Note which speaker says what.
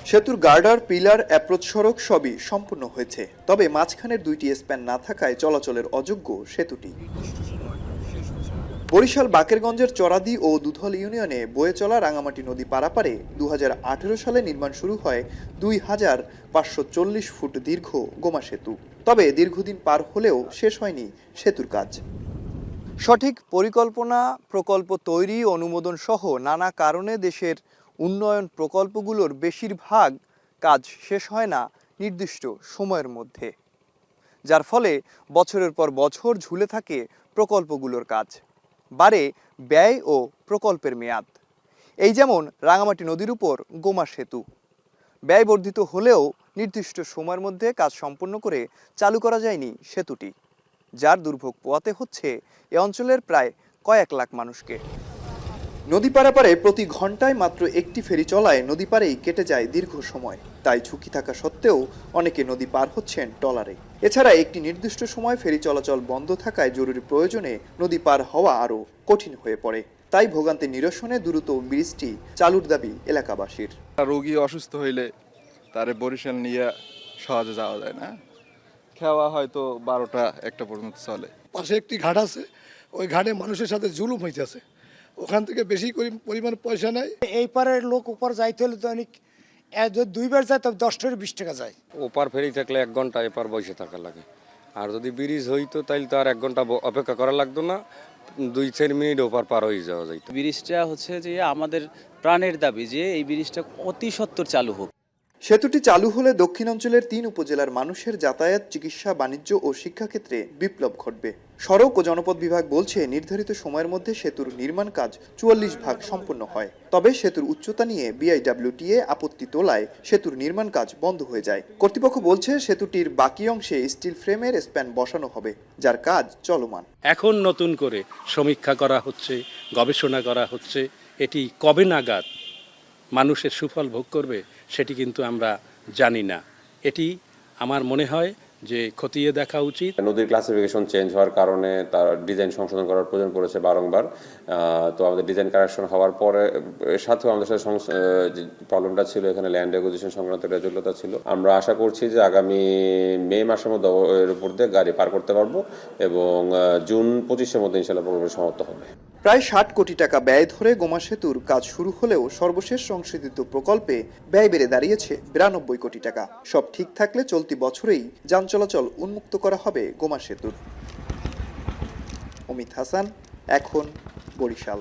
Speaker 1: সেতুর গার্ডার, pillar, approach সড়ক সবই সম্পূর্ণ হয়েছে, তবে মাঝখানের দুইটি স্প্যান না থাকায় চলাচলের অযোগ্য সেতুটি। বরিশাল বাকেরগঞ্জের চরাদি ও দুধল ইউনিয়নে বয়ে চলা রাঙামাটি নদী পারাপারে 2018 সালে নির্মাণ শুরু হয় 2540 ফুট দীর্ঘ গোমা সেতু। তবে দীর্ঘদিন পার হলেও শেষ হয়নি সেতুর কাজ। সঠিক পরিকল্পনা, প্রকল্প তৈরি, অনুমোদন সহ নানা কারণে দেশের উন্নয়ন প্রকল্পগুলোর বেশিরভাগ কাজ শেষ হয় না নির্দিষ্ট সময়ের মধ্যে, যার ফলে বছরের পর বছর ঝুলে থাকে প্রকল্পগুলোর কাজ, বাড়ে ব্যয় ও প্রকল্পের মেয়াদ। এই যেমন রাঙামাটি নদীর উপর গোমা সেতু ব্যয় বর্ধিত হলেও নির্দিষ্ট সময়ের মধ্যে কাজ সম্পন্ন করে চালু করা যায়নি সেতুটি, যার দুর্ভোগ পোহাতে হচ্ছে এ অঞ্চলের প্রায় কয়েক লাখ মানুষকে। নদী পারাপারে প্রতি ঘন্টায় মাত্র একটি ফেরি চলায় নদী পারেই কেটে যায় দীর্ঘ সময়। তাই ঝুঁকি থাকা সত্ত্বেও অনেকে নদী পার হচ্ছেন ট্রলারে। এছাড়া একটি নির্দিষ্ট সময় ফেরি চলাচল বন্ধ থাকায় জরুরি প্রয়োজনে নদী পার হওয়া আরও কঠিন হয়ে পড়ে। তাই ভোগান্তি নিরসনে দ্রুত ব্রিজটি চালুর দাবি এলাকাবাসীর।
Speaker 2: রোগী অসুস্থ হইলে তারে বরিশাল নিয়ে সহজে যাওয়া যায় না, খাওয়া হয়তো 12টা 1টা পর্যন্ত চলে।
Speaker 3: পাশে একটি ঘাট আছে, ওই ঘাটে মানুষের সাথে জুলুম হইতেছে, ওখান থেকে বেশি পরিমাণ পয়সা নেয়।
Speaker 4: এই পারের লোক উপর যাইতে হলে তো অনেক, দুইবার যায় তবে 10 থেকে 20 টাকা যায়।
Speaker 5: ওপার ফেরি থাকলে 1 ঘন্টা এপার বসে থাকা লাগে, আর যদি ব্রিজ হইতো তাহলে তো আর 1 ঘন্টা অপেক্ষা করা লাগতো না, 2-4 মিনিট ওপার পার হয়ে যাওয়া যাইত।
Speaker 6: ব্রিজটা হচ্ছে যে আমাদের প্রাণের দাবি যে এই ব্রিজটা অতি সত্বর চালু হোক।
Speaker 1: সেতুটি চালু হলে দক্ষিণাঞ্চলের 3 উপজেলার মানুষের যাতায়াত, চিকিৎসা, বাণিজ্য ও শিক্ষাক্ষেত্রে বিপ্লব ঘটবে। সড়ক ও জনপদ বিভাগ বলছে নির্ধারিত সময়ের মধ্যে সেতুর নির্মাণ কাজ 44 ভাগ সম্পন্ন হয়। তবে সেতুর উচ্চতা নিয়ে বিআইডব্লিউটিএ আপত্তি তোলায় সেতুর নির্মাণ কাজ বন্ধ হয়ে যায়। কর্তৃপক্ষ বলছে সেতুটির বাকি অংশে স্টিল ফ্রেমের স্প্যান বসানো হবে, যার কাজ চলমান।
Speaker 7: এখন নতুন করে সমীক্ষা করা হচ্ছে, গবেষণা করা হচ্ছে। এটি কবে নাগাদ মানুষের সুফল ভোগ করবে সেটি কিন্তু আমরা জানি না। এটি আমার মনে হয় যে খতিয়ে দেখা উচিত।
Speaker 8: নদীর ক্লাসিফিকেশন চেঞ্জ হওয়ার কারণে তার ডিজাইন সংশোধন করার প্রয়োজন পড়েছে বারংবার। তো আমাদের ডিজাইন কারেকশন হওয়ার পরে সাথেও আমাদের সাথে যে প্রবলেমটা ছিল, এখানে ল্যান্ড অ্যাকুইজিশন সংক্রান্ত একটা জটিলতা ছিল। আমরা আশা করছি যে আগামী মে মাসের মধ্যে এর উপর দিয়ে গাড়ি পার করতে পারবো এবং জুন 25-এর মধ্যে ইনশাআল্লাহ প্রকল্প সমাপ্ত হবে।
Speaker 1: প্রায় 60 কোটি টাকা ব্যয় ধরে গোমা সেতুর কাজ শুরু হলেও সর্বশেষ সংশোধিত প্রকল্পে ব্যয় বেড়ে দাঁড়িয়েছে 92 কোটি টাকা। সব ঠিক থাকলে চলতি বছরেই যান চলাচল উন্মুক্ত করা হবে গোমা সেতুর। অমিত হাসান, এখন, বরিশাল।